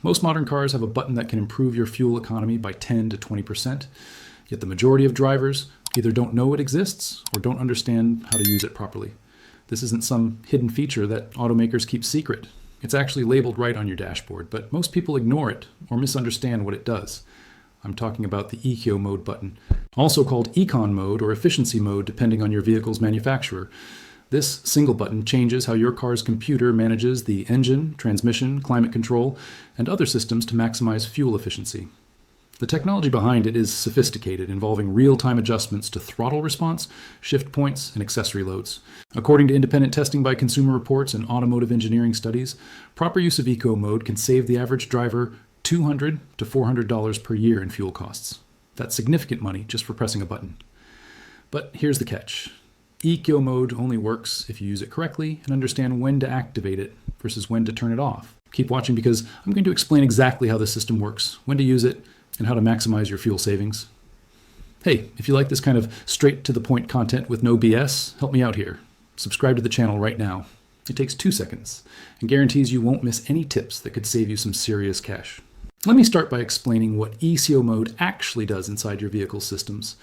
Most modern cars have a button that can improve your fuel economy by 10 to 20%, yet the majority of drivers either don't know it exists or don't understand how to use it properly. This isn't some hidden feature that automakers keep secret. It's actually labeled right on your dashboard, but most people ignore it or misunderstand what it does. I'm talking about the Eco Mode button, also called Econ Mode or Efficiency Mode depending on your vehicle's manufacturer. This single button changes how your car's computer manages the engine, transmission, climate control, and other systems to maximize fuel efficiency. The technology behind it is sophisticated, involving real-time adjustments to throttle response, shift points, and accessory loads. According to independent testing by Consumer Reports and automotive engineering studies, proper use of Eco Mode can save the average driver $200 to $400 per year in fuel costs. That's significant money just for pressing a button. But here's the catch. Eco Mode only works if you use it correctly and understand when to activate it versus when to turn it off. Keep watching because I'm going to explain exactly how the system works, when to use it, and how to maximize your fuel savings. Hey, if you like this kind of straight-to-the-point content with no BS, help me out here. Subscribe to the channel right now. It takes 2 seconds and guarantees you won't miss any tips that could save you some serious cash. Let me start by explaining what Eco Mode actually does inside your vehicle systems.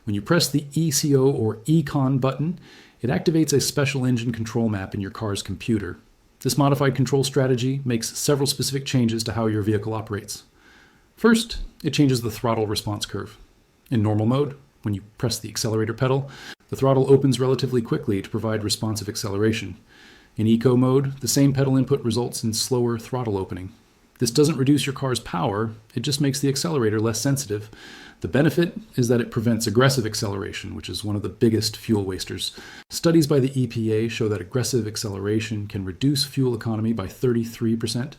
When you press the ECO or Econ button, it activates a special engine control map in your car's computer. This modified control strategy makes several specific changes to how your vehicle operates. First, it changes the throttle response curve. In normal mode, when you press the accelerator pedal, the throttle opens relatively quickly to provide responsive acceleration. In Eco Mode, the same pedal input results in slower throttle opening. This doesn't reduce your car's power, it just makes the accelerator less sensitive. The benefit is that it prevents aggressive acceleration, which is one of the biggest fuel wasters. Studies by the EPA show that aggressive acceleration can reduce fuel economy by 33%.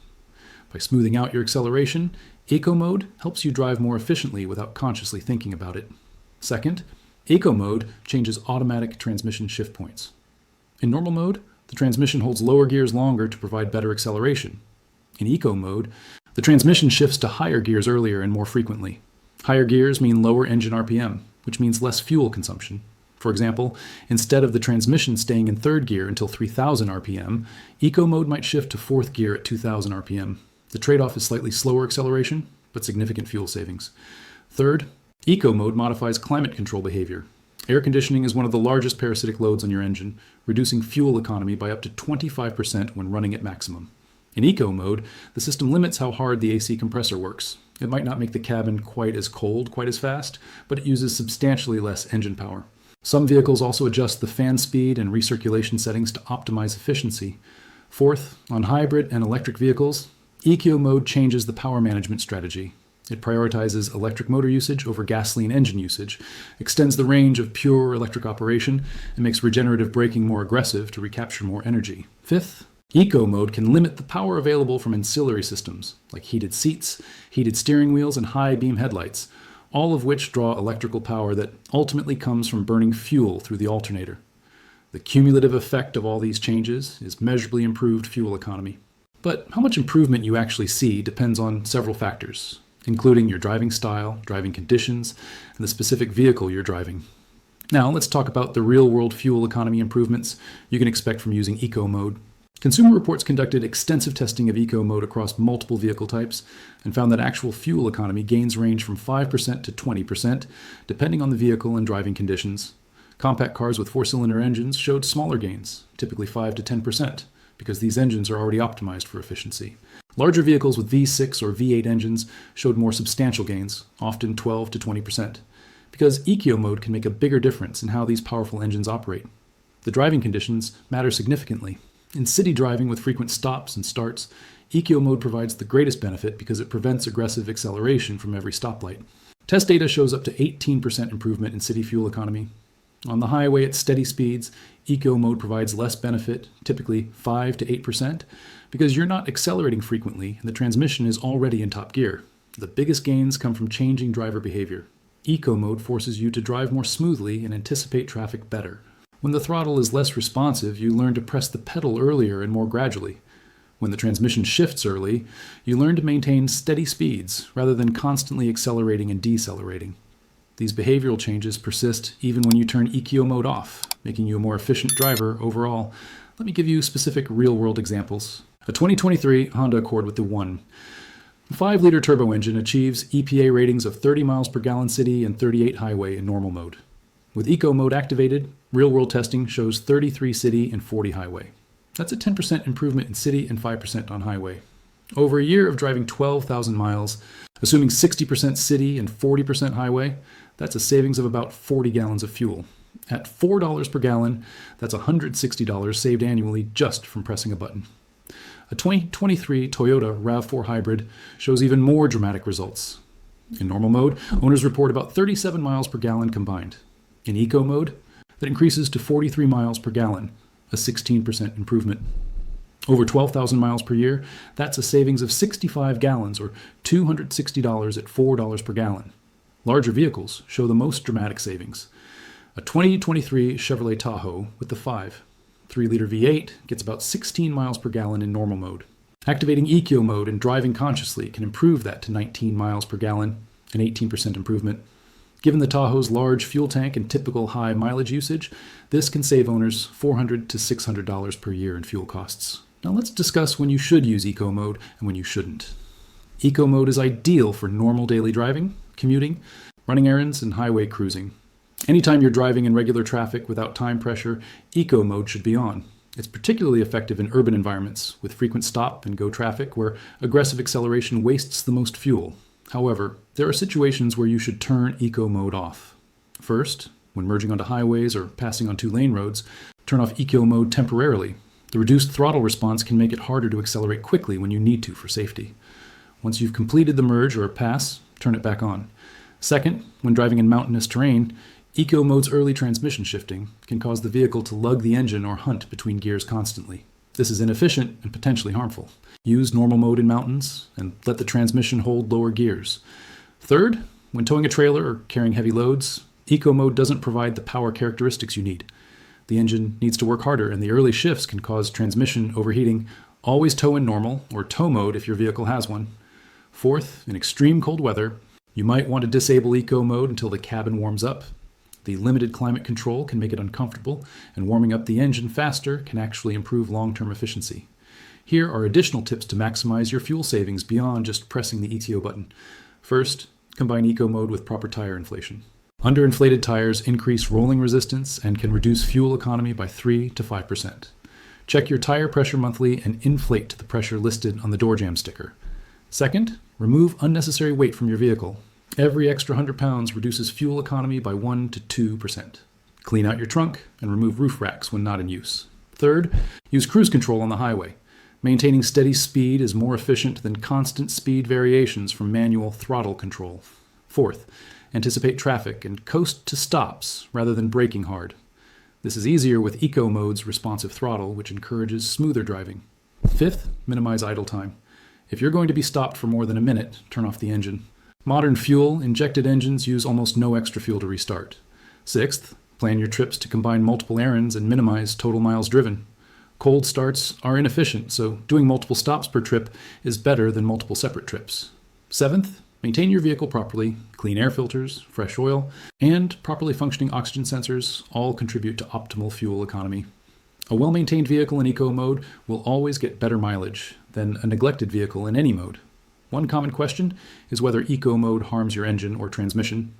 By smoothing out your acceleration, Eco Mode helps you drive more efficiently without consciously thinking about it. Second, Eco Mode changes automatic transmission shift points. In normal mode, the transmission holds lower gears longer to provide better acceleration. In Eco Mode, the transmission shifts to higher gears earlier and more frequently. Higher gears mean lower engine RPM, which means less fuel consumption. For example, instead of the transmission staying in 3rd gear until 3000 RPM, Eco Mode might shift to 4th gear at 2000 RPM. The trade-off is slightly slower acceleration, but significant fuel savings. Third, Eco Mode modifies climate control behavior. Air conditioning is one of the largest parasitic loads on your engine, reducing fuel economy by up to 25% when running at maximum. In Eco Mode, the system limits how hard the AC compressor works. It might not make the cabin quite as cold quite as fast, but it uses substantially less engine power. Some vehicles also adjust the fan speed and recirculation settings to optimize efficiency. Fourth, on hybrid and electric vehicles, Eco Mode changes the power management strategy. It prioritizes electric motor usage over gasoline engine usage, extends the range of pure electric operation, and makes regenerative braking more aggressive to recapture more energy. Fifth, Eco Mode can limit the power available from ancillary systems, like heated seats, heated steering wheels, and high beam headlights, all of which draw electrical power that ultimately comes from burning fuel through the alternator. The cumulative effect of all these changes is measurably improved fuel economy. But how much improvement you actually see depends on several factors, including your driving style, driving conditions, and the specific vehicle you're driving. Now let's talk about the real-world fuel economy improvements you can expect from using Eco Mode. Consumer Reports conducted extensive testing of Eco Mode across multiple vehicle types and found that actual fuel economy gains range from 5% to 20%, depending on the vehicle and driving conditions. Compact cars with 4-cylinder engines showed smaller gains, typically 5 to 10%, because these engines are already optimized for efficiency. Larger vehicles with V6 or V8 engines showed more substantial gains, often 12 to 20%, because Eco Mode can make a bigger difference in how these powerful engines operate. The driving conditions matter significantly. In city driving with frequent stops and starts, Eco Mode provides the greatest benefit because it prevents aggressive acceleration from every stoplight. Test data shows up to 18% improvement in city fuel economy. On the highway at steady speeds, Eco Mode provides less benefit, typically 5 to 8%, because you're not accelerating frequently and the transmission is already in top gear. The biggest gains come from changing driver behavior. Eco Mode forces you to drive more smoothly and anticipate traffic better. When the throttle is less responsive, you learn to press the pedal earlier and more gradually. When the transmission shifts early, you learn to maintain steady speeds rather than constantly accelerating and decelerating. These behavioral changes persist even when you turn Eco Mode off, making you a more efficient driver overall. Let me give you specific real-world examples. A 2023 Honda Accord with the One. The 5-liter turbo engine achieves EPA ratings of 30 miles per gallon city and 38 highway in normal mode. With Eco Mode activated, real-world testing shows 33 city and 40 highway. That's a 10% improvement in city and 5% on highway. Over a year of driving 12,000 miles, assuming 60% city and 40% highway, that's a savings of about 40 gallons of fuel. At $4 per gallon, that's $160 saved annually just from pressing a button. A 2023 Toyota RAV4 Hybrid shows even more dramatic results. In normal mode, owners report about 37 miles per gallon combined. In Eco Mode, that increases to 43 miles per gallon, a 16% improvement. Over 12,000 miles per year, that's a savings of 65 gallons or $260 at $4 per gallon. Larger vehicles show the most dramatic savings. A 2023 Chevrolet Tahoe with the 3-liter V8 gets about 16 miles per gallon in normal mode. Activating Eco Mode and driving consciously can improve that to 19 miles per gallon, an 18% improvement. Given the Tahoe's large fuel tank and typical high mileage usage, this can save owners $400 to $600 per year in fuel costs. Now let's discuss when you should use Eco Mode and when you shouldn't. Eco Mode is ideal for normal daily driving, commuting, running errands, and highway cruising. Anytime you're driving in regular traffic without time pressure, Eco Mode should be on. It's particularly effective in urban environments with frequent stop and go traffic where aggressive acceleration wastes the most fuel. However, there are situations where you should turn Eco Mode off. First, when merging onto highways or passing on 2-lane roads, turn off Eco Mode temporarily. The reduced throttle response can make it harder to accelerate quickly when you need to for safety. Once you've completed the merge or pass, turn it back on. Second, when driving in mountainous terrain, Eco Mode's early transmission shifting can cause the vehicle to lug the engine or hunt between gears constantly. This is inefficient and potentially harmful. Use normal mode in mountains and let the transmission hold lower gears. Third, when towing a trailer or carrying heavy loads, Eco Mode doesn't provide the power characteristics you need. The engine needs to work harder and the early shifts can cause transmission overheating. Always tow in normal or tow mode if your vehicle has one. Fourth, in extreme cold weather, you might want to disable Eco Mode until the cabin warms up. The limited climate control can make it uncomfortable, and warming up the engine faster can actually improve long-term efficiency. Here are additional tips to maximize your fuel savings beyond just pressing the ETO button. First, combine Eco Mode with proper tire inflation. Underinflated tires increase rolling resistance and can reduce fuel economy by 3 to 5%. Check your tire pressure monthly and inflate to the pressure listed on the door jamb sticker. Second, remove unnecessary weight from your vehicle. Every extra 100 pounds reduces fuel economy by 1 to 2%. Clean out your trunk and remove roof racks when not in use. Third, use cruise control on the highway. Maintaining steady speed is more efficient than constant speed variations from manual throttle control. Fourth, anticipate traffic and coast to stops rather than braking hard. This is easier with Eco Mode's responsive throttle, which encourages smoother driving. Fifth, minimize idle time. If you're going to be stopped for more than a minute, turn off the engine. Modern fuel-injected engines use almost no extra fuel to restart. Sixth, plan your trips to combine multiple errands and minimize total miles driven. Cold starts are inefficient, so doing multiple stops per trip is better than multiple separate trips. Seventh, maintain your vehicle properly. Clean air filters, fresh oil, and properly functioning oxygen sensors all contribute to optimal fuel economy. A well-maintained vehicle in Eco Mode will always get better mileage than a neglected vehicle in any mode. One common question is whether Eco Mode harms your engine or transmission.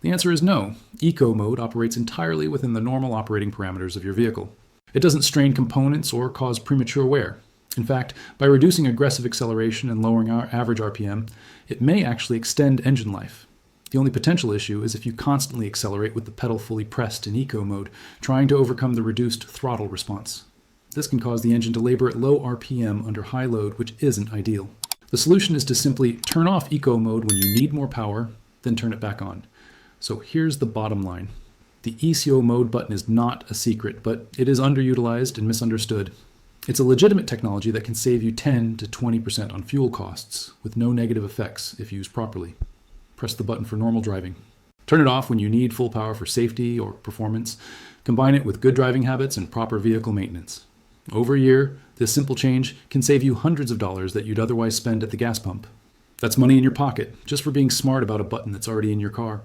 The answer is no. Eco Mode operates entirely within the normal operating parameters of your vehicle. It doesn't strain components or cause premature wear. In fact, by reducing aggressive acceleration and lowering our average RPM, it may actually extend engine life. The only potential issue is if you constantly accelerate with the pedal fully pressed in Eco Mode, trying to overcome the reduced throttle response. This can cause the engine to labor at low RPM under high load, which isn't ideal. The solution is to simply turn off Eco Mode when you need more power, then turn it back on. So here's the bottom line. The ECO Mode button is not a secret, but it is underutilized and misunderstood. It's a legitimate technology that can save you 10 to 20% on fuel costs, with no negative effects if used properly. Press the button for normal driving. Turn it off when you need full power for safety or performance. Combine it with good driving habits and proper vehicle maintenance. Over a year, this simple change can save you hundreds of dollars that you'd otherwise spend at the gas pump. That's money in your pocket, just for being smart about a button that's already in your car.